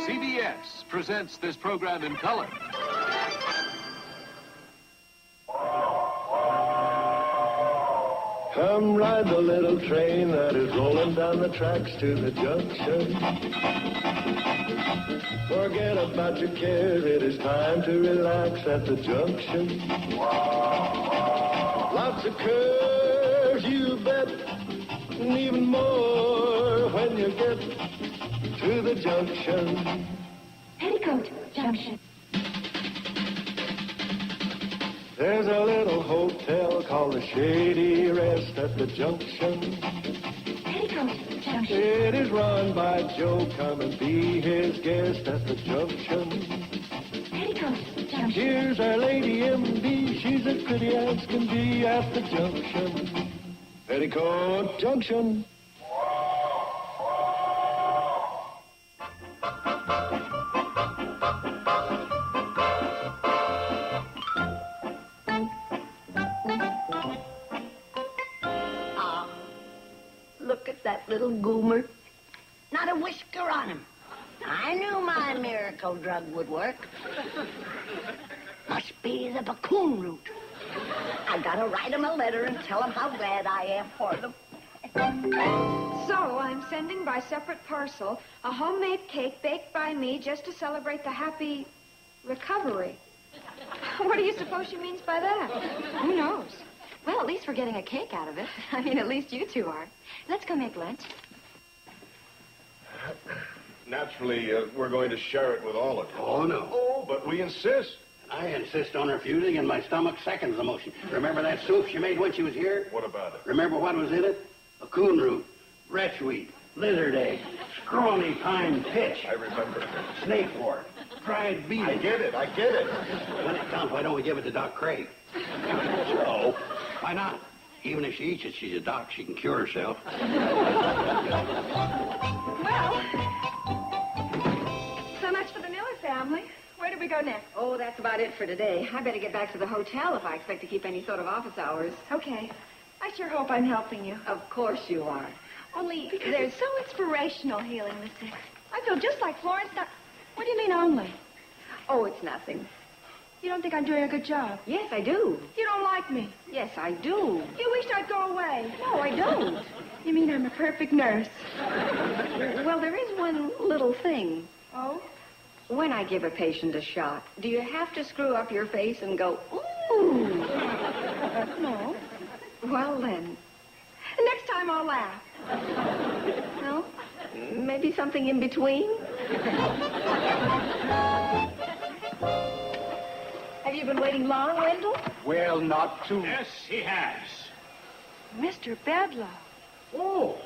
CBS presents this program in color. Come ride the little train that is rolling down the tracks to the junction. Forget about your cares, it is time to relax at the junction. Lots of curves, you bet, and even more when you get to the junction. Petticoat Junction. There's a little hotel called the Shady Rest at the junction. Petticoat Junction. It is run by Joe. Come and be his guest at the junction. Petticoat Junction. Here's our lady M.D. She's as pretty as can be at the junction. Petticoat Junction. Look at that little goomer. Not a whisker on him. I knew my miracle drug would work. Must be the Bakun root. I gotta write him a letter and tell him how glad I am for them. So, I'm sending by separate parcel a homemade cake baked by me just to celebrate the happy recovery. What do you suppose she means by that? Who knows? Well, at least we're getting a cake out of it. I mean, at least you two are. Let's go make lunch. Naturally, we're going to share it with all of you. Oh, no. Oh, but we insist. I insist on refusing, and my stomach seconds the motion. Remember that soup she made when she was here? What about it? Remember what was in it? A coon root, wretchweed, lizard egg, scrawny pine pitch. I remember. Snake wort, dried beef. I get it. When it comes, why don't we give it to Doc Craig? So? Why not? Even if she eats it, she's a doc. She can cure herself. Well, so much for the Miller family. Where do we go next? Oh, that's about it for today. I better get back to the hotel if I expect to keep any sort of office hours. Okay. I sure hope I'm helping you. Of course you are. Only, they're so inspirational healing the sick. I feel just like Florence. What do you mean, only? Oh, it's nothing. You don't think I'm doing a good job? Yes, I do. You don't like me? Yes, I do. You wish I'd go away? No, I don't. You mean I'm a perfect nurse? Well, there is one little thing. Oh? When I give a patient a shot, do you have to screw up your face and go, ooh? No. Well, then. Next time I'll laugh. No? Maybe something in between? Have you been waiting long, Wendell? Well, not too. Yes, he has. Mr. Bedlow. Oh.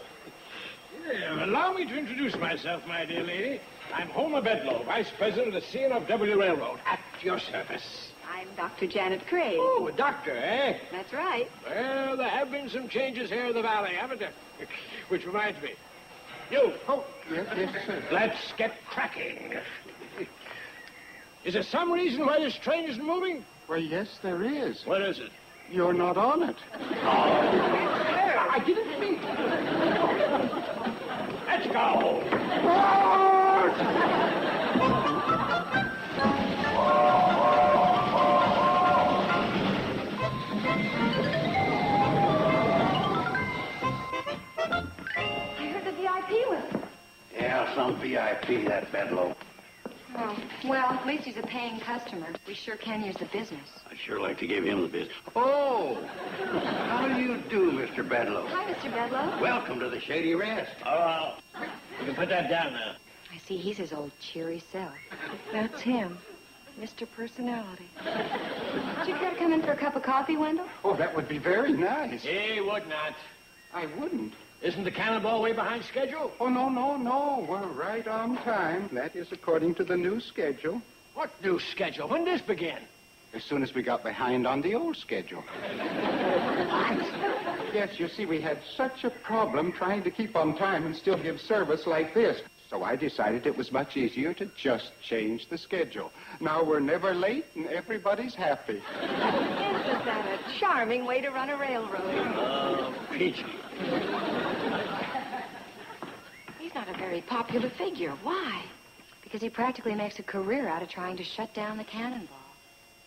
Yeah, allow me to introduce myself, my dear lady. I'm Homer Bedlow, Vice President of the C&W Railroad, at your service. I'm Dr. Janet Craig. Oh, a doctor, eh? That's right. Well, there have been some changes here in the valley, haven't there? Which reminds me. You. Oh, yes, sir. Let's get cracking. Is there some reason why this train isn't moving? Well, yes, there is. What is it? You're not on it. I didn't mean. Let's go. I heard the VIP was. Yeah, some VIP, that Bedlow. Oh, well, at least he's a paying customer. We sure can use the business. I'd sure like to give him the business. Oh! How do you do, Mr. Bedlow? Hi, Mr. Bedlow. Welcome to the Shady Rest. Oh, you can put that down now. I see he's his old cheery self. That's him. Mr. Personality. Would you care to come in for a cup of coffee, Wendell? Oh, that would be very nice. He would not. I wouldn't. Isn't the cannonball way behind schedule? Oh, no. We're right on time. That is according to the new schedule. What new schedule? When did this begin? As soon as we got behind on the old schedule. Yes, you see, we had such a problem trying to keep on time and still give service like this. So I decided it was much easier to just change the schedule. Now we're never late and everybody's happy. Isn't that a charming way to run a railroad? Oh, peachy. He's not a very popular figure. Why? because he practically makes a career out of trying to shut down the Cannonball.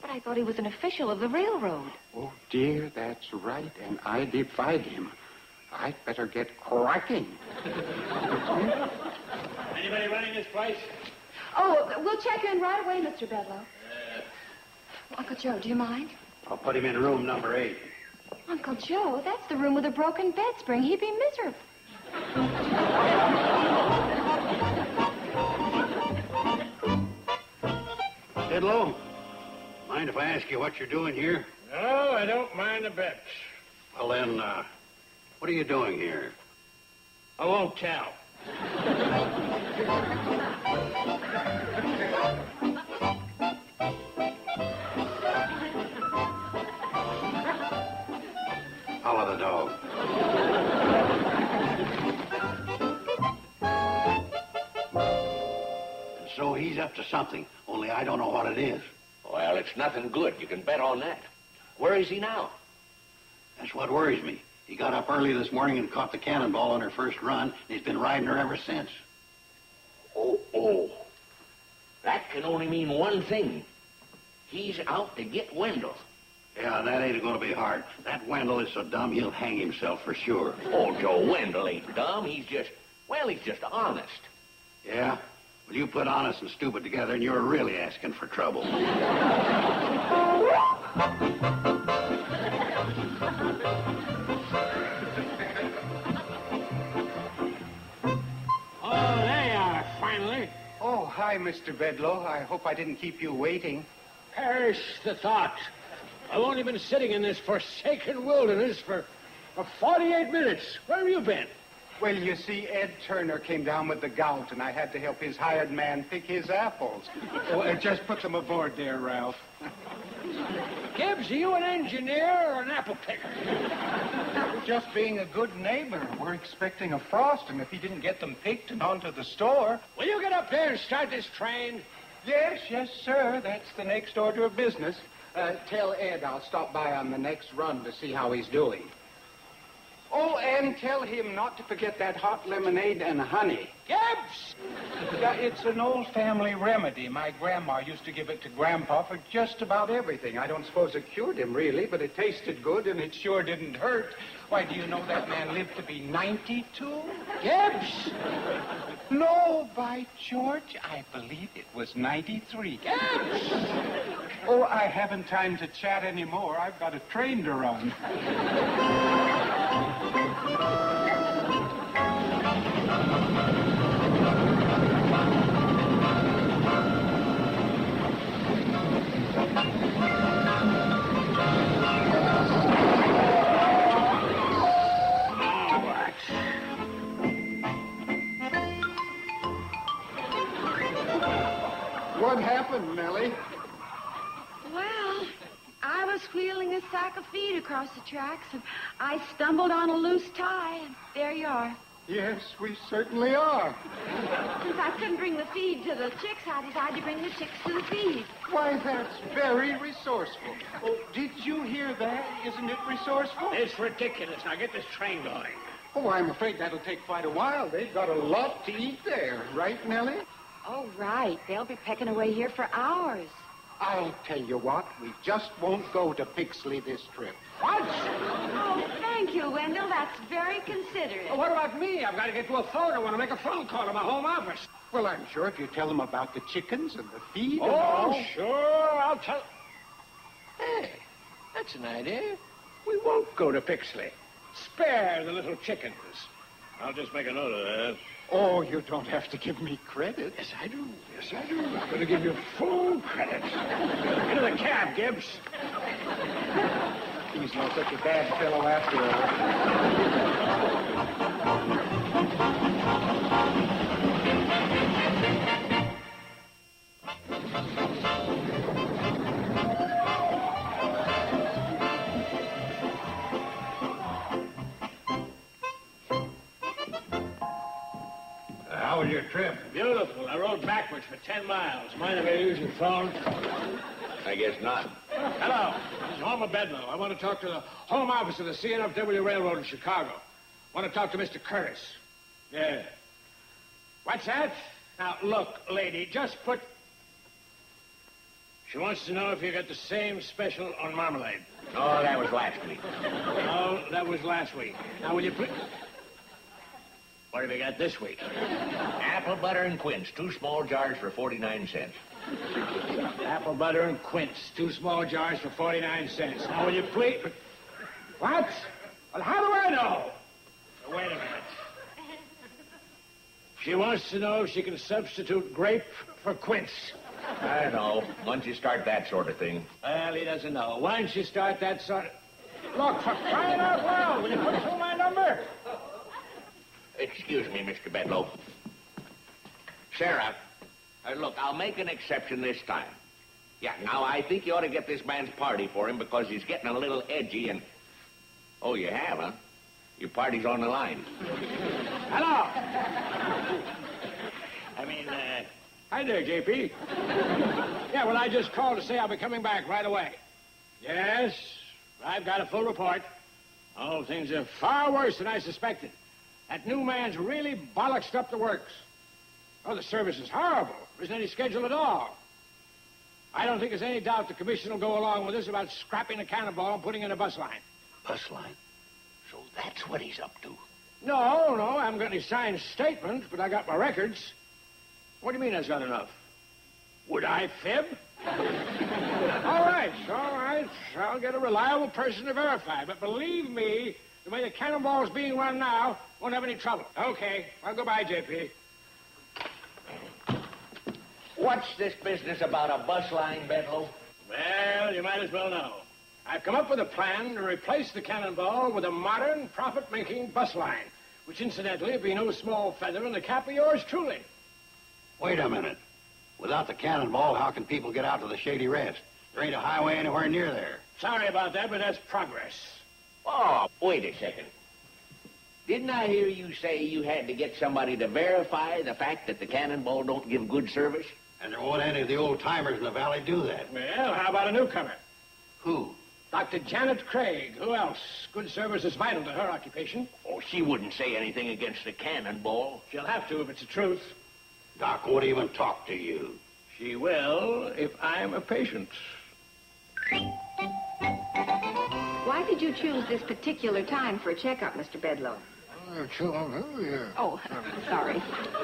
But I thought he was an official of the railroad. Oh, dear, that's right, and I defied him. I'd better get cracking. Anybody running this place? Oh, we'll check in right away, Mr. Bedlow. Uncle Joe, do you mind? I'll put him in room number 8. Uncle Joe, that's the room with a broken bed spring. He'd be miserable. Bedlow, mind if I ask you what you're doing here? No, I don't mind a bit. Well, then, what are you doing here? I won't tell. Follow the dog. And so he's up to something, only I don't know what it is. Well, it's nothing good. You can bet on that. Where is he now? That's what worries me. He got up early this morning and caught the Cannonball on her first run, and he's been riding her ever since. Oh. That can only mean one thing. He's out to get Wendell. Yeah, that ain't going to be hard. That Wendell is so dumb he'll hang himself for sure. Oh, Joe, Wendell ain't dumb. He's just honest. Yeah? Well, you put honest and stupid together, and you're really asking for trouble. Oh, there you are, finally. Oh, hi, Mr. Bedlow. I hope I didn't keep you waiting. Perish the thought. I've only been sitting in this forsaken wilderness for 48 minutes. Where have you been? Well, you see, Ed Turner came down with the gout, and I had to help his hired man pick his apples. Oh, just put them aboard there, Ralph. Gibbs, are you an engineer or an apple picker? Just being a good neighbor. We're expecting a frost, and if he didn't get them picked and onto the store... Will you get up there and start this train? Yes, sir. That's the next order of business. Tell Ed I'll stop by on the next run to see how he's doing. Oh, and tell him not to forget that hot lemonade and honey. Gibbs! Yeah, it's an old family remedy. My grandma used to give it to Grandpa for just about everything. I don't suppose it cured him, really, but it tasted good, and it sure didn't hurt. Why, do you know that man lived to be 92? Gibbs! No, by George, I believe it was 93. Gibbs! Oh, I haven't time to chat anymore. I've got a train to run. What happened, Nellie? Well, I was wheeling a sack of feed across the tracks, and I stumbled on a loose tie, and there you are. Yes, we certainly are. Since I couldn't bring the feed to the chicks, I decided to bring the chicks to the feed. Why, that's very resourceful. Oh, did you hear that? Isn't it resourceful? It's ridiculous. Now get this train going. Oh, I'm afraid that'll take quite a while. They've got a lot to eat there. Right, Nellie? Oh, right. They'll be pecking away here for hours. I'll tell you what, we just won't go to Pixley this trip. What? Oh, thank you, Wendell. That's very considerate. Well, what about me? I've got to get to a phone. I want to make a phone call to my home office. Well, I'm sure if you tell them about the chickens and the feed and Oh, all... sure. I'll tell... Hey, that's an idea. We won't go to Pixley. Spare the little chickens. I'll just make a note of that. Oh, you don't have to give me credit. Yes, I do. Yes, I do. I'm going to give you full credit. Into the cab, Gibbs. He's not such a bad fellow after How was your trip? Beautiful. I rode backwards for 10 miles. Mind if I use your phone? I guess not. Hello. This is Homer Bedlow. I want to talk to the home office of the CNFW Railroad in Chicago. I want to talk to Mr. Curtis. Yeah. What's that? Now, look, lady, just put... She wants to know if you got the same special on marmalade. Oh, that was last week. Oh, that was last week. Now, will you please... What have you got this week? Apple butter and quince, 2 small jars for 49 cents. Apple butter and quince, 2 small jars for 49 cents. Now, will you please... What? Well, how do I know? Now, wait a minute. She wants to know if she can substitute grape for quince. I know. Once you start that sort of thing. Well, he doesn't know. Once you start that sort of... Look, for crying out loud, will you put through my number? Excuse me, Mr. Bedlow. Sarah, look, I'll make an exception this time. Yeah, now I think you ought to get this man's party for him because he's getting a little edgy and... Oh, you have, huh? Your party's on the line. Hello. Hi there, J.P. Yeah, well, I just called to say I'll be coming back right away. Yes, I've got a full report. Oh, things are far worse than I suspected. That new man's really bollocksed up the works. Oh, the service is horrible. There isn't any schedule at all. I don't think there's any doubt the commission will go along with us about scrapping the cannonball and putting in a bus line. Bus line? So that's what he's up to. No, I haven't got any signed statements, but I got my records. What do you mean that's not enough? Would I fib? All right. I'll get a reliable person to verify. But believe me, the way the cannonball's being run now, won't have any trouble. Okay, I'll go by, J.P. What's this business about a bus line, Bedlow? Well, you might as well know. I've come up with a plan to replace the cannonball with a modern, profit-making bus line, which incidentally would be no small feather in the cap of yours truly. Wait a minute. Without the cannonball, how can people get out to the Shady Rest? There ain't a highway anywhere near there. Sorry about that, but that's progress. Oh, wait a second. Didn't I hear you say you had to get somebody to verify the fact that the cannonball don't give good service? And there won't any of the old-timers in the valley do that. Well, how about a newcomer? Who? Dr. Janet Craig. Who else? Good service is vital to her occupation. Oh, she wouldn't say anything against the cannonball. She'll have to if it's the truth. Doc won't even talk to you. She will if I'm a patient. Why did you choose this particular time for a checkup, Mr. Bedlow? Oh, sorry.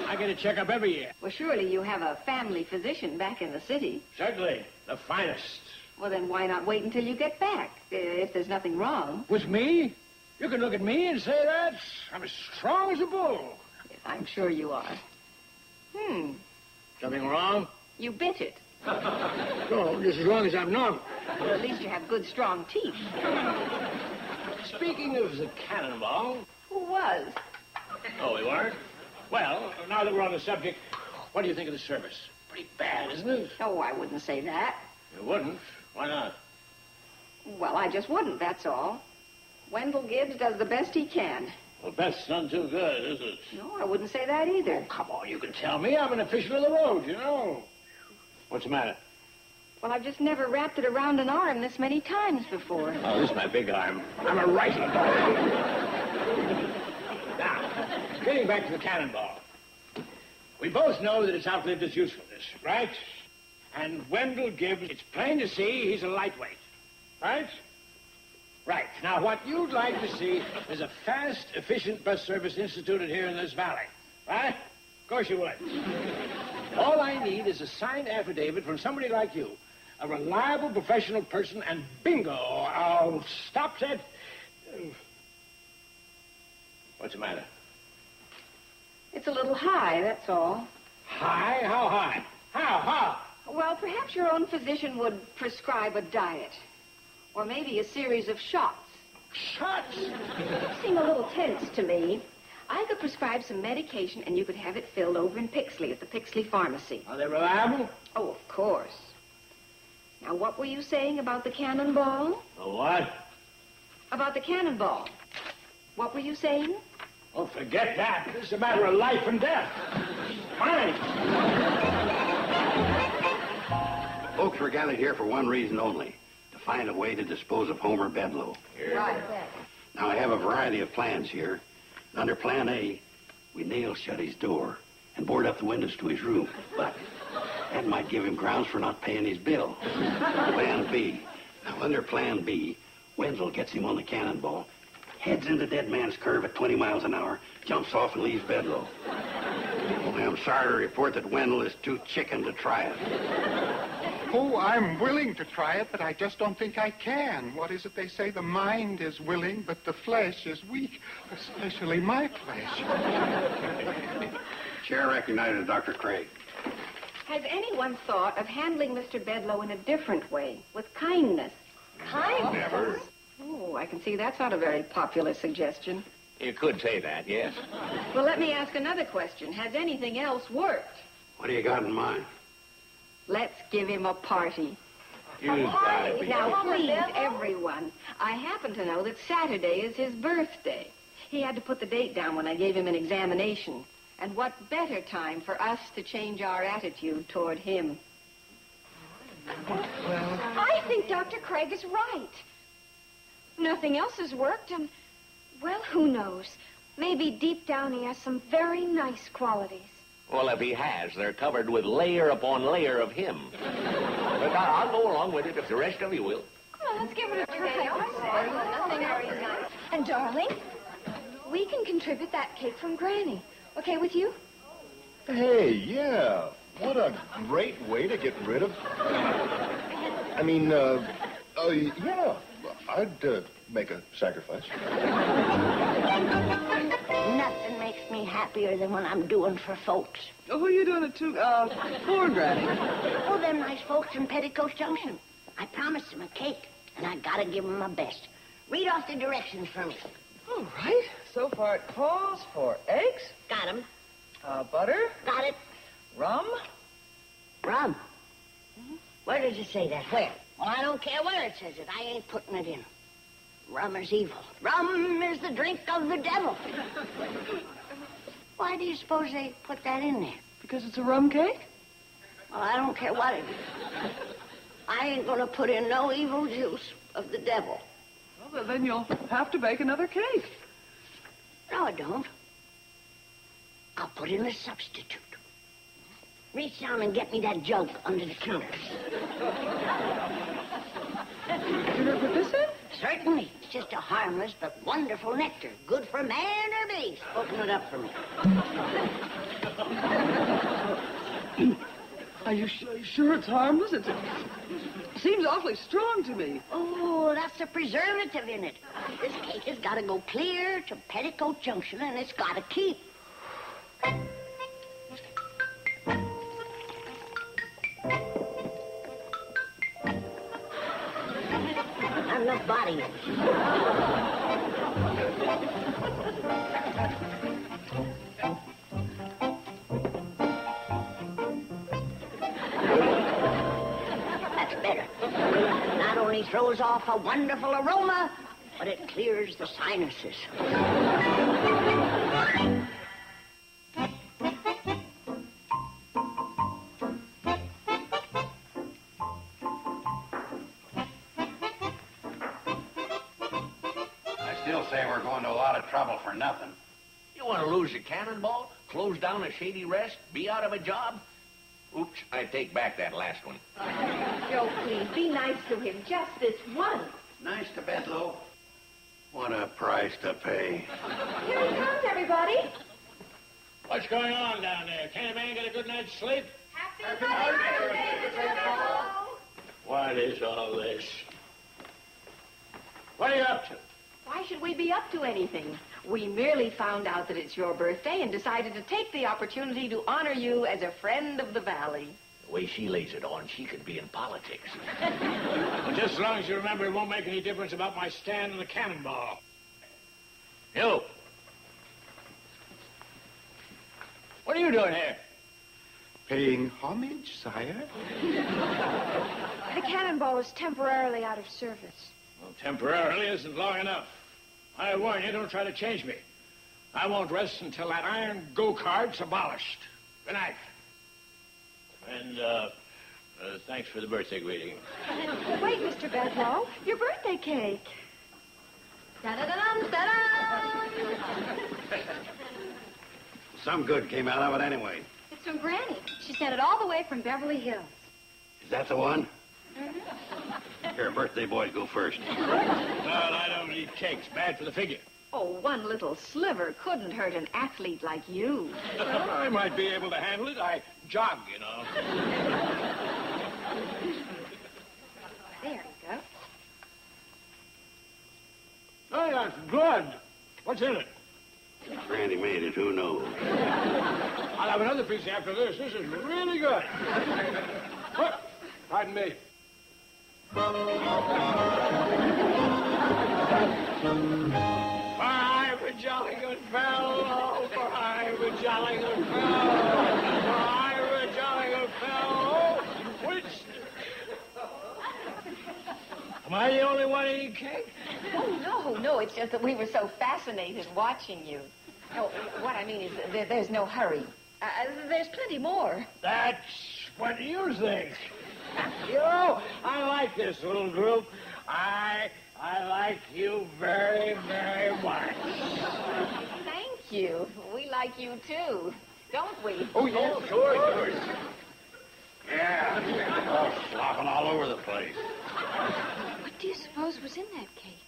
I get a checkup every year. Well, surely you have a family physician back in the city. Certainly. The finest. Well, then why not wait until you get back, if there's nothing wrong? With me? You can look at me and say that? I'm as strong as a bull. Yes, I'm sure you are. Something wrong? You bit it. No, just as long as I'm normal. Well, at least you have good, strong teeth. Speaking of the cannonball... Who was? Oh, we weren't? Well, now that we're on the subject, what do you think of the service? Pretty bad, isn't it? Oh, I wouldn't say that. You wouldn't? Why not? Well, I just wouldn't, that's all. Wendell Gibbs does the best he can. Well, best's none too good, is it? No, I wouldn't say that either. Oh, come on, you can tell me. I'm an official of the road, you know. What's the matter? Well, I've just never wrapped it around an arm this many times before. Oh, this is my big arm. I'm a righty. Now, getting back to the cannonball. We both know that it's outlived its usefulness, right? And Wendell Gibbs, it's plain to see he's a lightweight, right? Right. Now, what you'd like to see is a fast, efficient bus service instituted here in this valley, right? Of course you would. All I need is a signed affidavit from somebody like you, a reliable professional person, and bingo, I'll stop that. What's the matter? It's a little high, that's all. High? How high? How? Well, perhaps your own physician would prescribe a diet. Or maybe a series of shots. Shots? You seem a little tense to me. I could prescribe some medication, and you could have it filled over in Pixley at the Pixley Pharmacy. Are they reliable? Oh, of course. Now, what were you saying about the cannonball? The what? About the cannonball. What were you saying? Oh, forget that. This is a matter of life and death. Mine. Folks were gathered here for one reason only, to find a way to dispose of Homer Bedlow. Right. Now, I have a variety of plans here. Under Plan A, we nail shut his door. and board up the windows to his room. But that might give him grounds for not paying his bill. Plan B. Now, under Plan B, Wendell gets him on the cannonball, heads into Dead Man's Curve at 20 miles an hour, jumps off and leaves Bedloe. Only I'm sorry to report that Wendell is too chicken to try it. Oh, I'm willing to try it, but I just don't think I can. What is it they say? The mind is willing, but the flesh is weak, especially my flesh. Chair recognizes Dr. Craig. Has anyone thought of handling Mr. Bedloe in a different way, with kindness? Kindness? Never. Oh, I can see that's not a very popular suggestion. You could say that, yes. Well, let me ask another question. Has anything else worked? What do you got in mind? Let's give him a party. You gotta be. Now, please, everyone, I happen to know that Saturday is his birthday. He had to put the date down when I gave him an examination. And what better time for us to change our attitude toward him? I think Dr. Craig is right. Nothing else has worked, and, well, who knows? Maybe deep down he has some very nice qualities. Well, if he has, they're covered with layer upon layer of him. But I'll go along with it if the rest of you will. Well, let's give it a try. And, darling, we can contribute that cake from Granny. Okay with you? Hey, yeah. What a great way to get rid of... yeah. I'd make a sacrifice. Nothing makes me happier than when I'm doing for folks. Oh, who are you doing it to? For, Granny? Oh, them nice folks in Petticoat Junction. I promised them a cake, and I gotta give them my best. Read off the directions for me. All right. So far it calls for eggs, Got 'em. butter, Got it. rum. Rum. Where does it say that? Where? Well, I don't care where it says it. I ain't putting it in. Rum is evil. Rum is the drink of the devil. Why do you suppose they put that in there? Because it's a rum cake? Well, I don't care what it is. I ain't gonna put in no evil juice of the devil. Well, then you'll have to bake another cake. No, I don't. I'll put in a substitute. Reach down and get me that jug under the counter. You're gonna put this in? Certainly. It's just a harmless but wonderful nectar. Good for man or beast. Open it up for me. Are you sure it's harmless? It seems awfully strong to me. Oh, that's the preservative in it. This cake has got to go clear to Petticoat Junction, and it's got to keep. Not enough body in it. That's better. Not only throws off a wonderful aroma, but it clears the sinuses. Say we're going to a lot of trouble for nothing. You want to lose your cannonball, close down a Shady Rest, be out of a job? Oops, I take back that last one. Joe, please, be nice to him just this once. Nice to Bedloe. What a price to pay. Here he comes, everybody. What's going on down there? Can't a man get a good night's sleep? Happy birthday, Mr. Bedloe. What is all this? What are you up to? Why should we be up to anything? We merely found out that it's your birthday and decided to take the opportunity to honor you as a friend of the valley. The way she lays it on, she could be in politics. Well, just as long as you remember, it won't make any difference about my stand in the cannonball. You. What are you doing here? Paying homage, sire? The cannonball is temporarily out of service. Well, temporarily isn't long enough. I warn you, don't try to change me. I won't rest until that iron go-kart's abolished. Good night. And, thanks for the birthday greeting. Wait, Mr. Bedloe, your birthday cake. Da-da-da-dum, da-dum. Some good came out of it anyway. It's from Granny. She sent it all the way from Beverly Hills. Is that the one? Here, birthday boys go first. Well, I don't eat cakes. Bad for the figure. Oh, one little sliver couldn't hurt an athlete like you. I might be able to handle it. I jog, you know. There you go. Oh, that's good. What's in it? Granny made it, who knows? I'll have another piece after this. This is really good. Oh, pardon me. For I'm a jolly good fellow, for I'm a jolly good fellow, for I'm a jolly good fellow, which... Am I the only one eating cake? Oh, no, it's just that we were so fascinated watching you. No, what I mean is there's no hurry. There's plenty more. That's what you think. You know, I like this little group. I like you very, very much. Thank you. We like you, too. Don't we? Oh, yes. Of course. Yeah. Oh, slopping all over the place. What do you suppose was in that cake?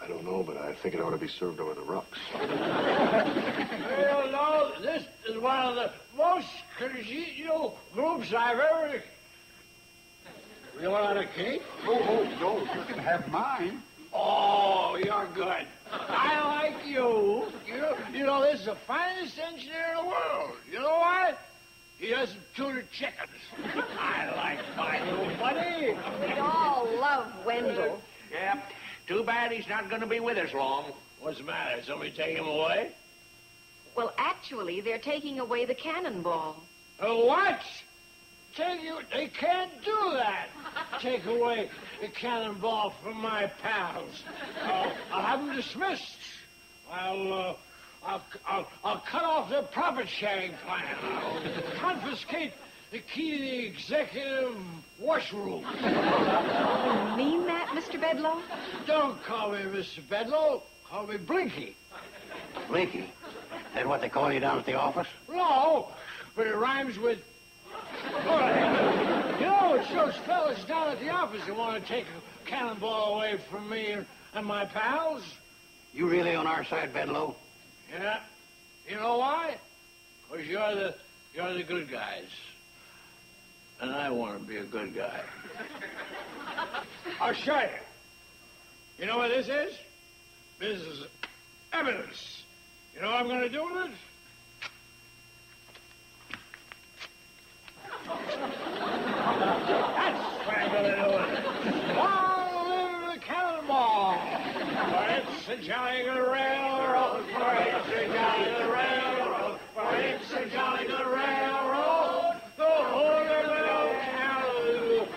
I don't know, but I think it ought to be served over the rocks. You know, this is one of the most congenial groups I've ever... You want a cake? Oh, no, you can have mine. Oh, you're good. I like you. You know, this is the finest engineer in the world. You know why? He doesn't tune chickens. I like my little buddy. We all love Wendell. Yep. Too bad he's not going to be with us long. What's the matter? Somebody take him away? Well, actually, they're taking away the cannonball. What? They can't do that. Take away the cannonball from my pals. I'll have them dismissed. I'll cut off their profit-sharing plan. I'll confiscate the key to the executive washroom. You mean that, Mr. Bedloe? Don't call me Mr. Bedloe. Call me Blinky. Blinky? That what they call you down at the office? No, but it rhymes with... You know, it's those fellas down at the office that want to take a cannonball away from me and my pals. You really on our side, Bedloe? Yeah. You know why? Because you're the good guys. And I want to be a good guy. I'll show you. You know what this is? This is evidence. You know what I'm going to do with it? That's what I'm going to do with it. Long live the cannonball! For it's a jolly good railroad, for it's a jolly good railroad, for it's a jolly good railroad, the Hooterville cannonball.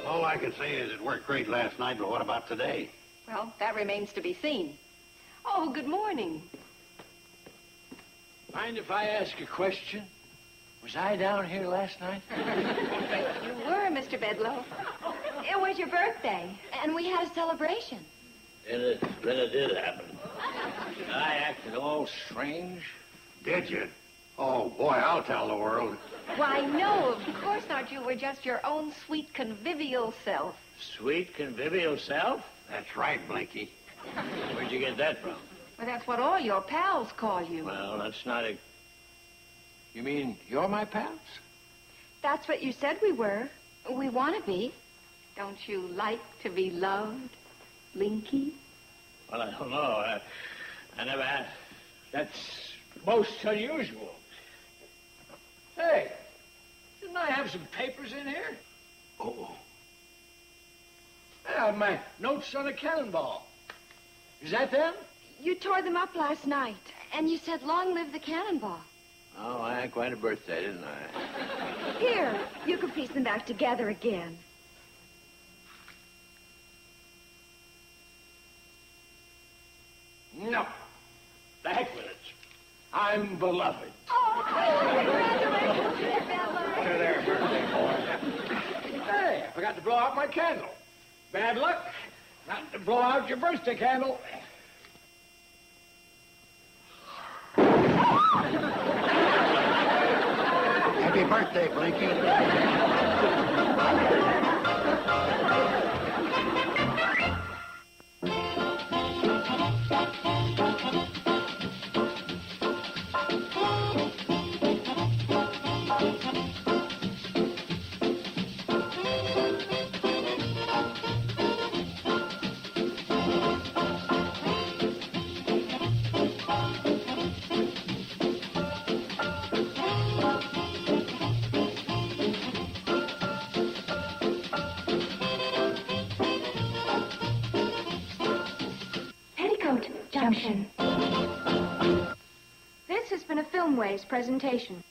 All I can say is it worked great last night, but what about today? Well, that remains to be seen. Oh, good morning. Mind if I ask a question? Was I down here last night? You were, Mr. Bedloe. It was your birthday, and we had a celebration. Then it did happen. I acted all strange. Did you? Oh, boy, I'll tell the world. Why, no, of course not. You were just your own sweet, convivial self. Sweet, convivial self? That's right, Blinky. Where'd you get that from? Well, that's what all your pals call you. Well, that's not a... You mean you're my pals? That's what you said we were. We want to be. Don't you like to be loved, Blinky? Well, I don't know. I never had... That's most unusual. Hey, didn't I have some papers in here? Oh. Yeah, my notes on a cannonball. Is that them? You tore them up last night, and you said, "Long live the cannonball." Oh, I had quite a birthday, didn't I? Here, you can piece them back together again. No. The heck with it. I'm beloved. Oh, congratulations! blow out my candle. Bad luck not to blow out your birthday candle. Happy birthday, Blinky. Petticoat Junction. This has been a Filmways presentation.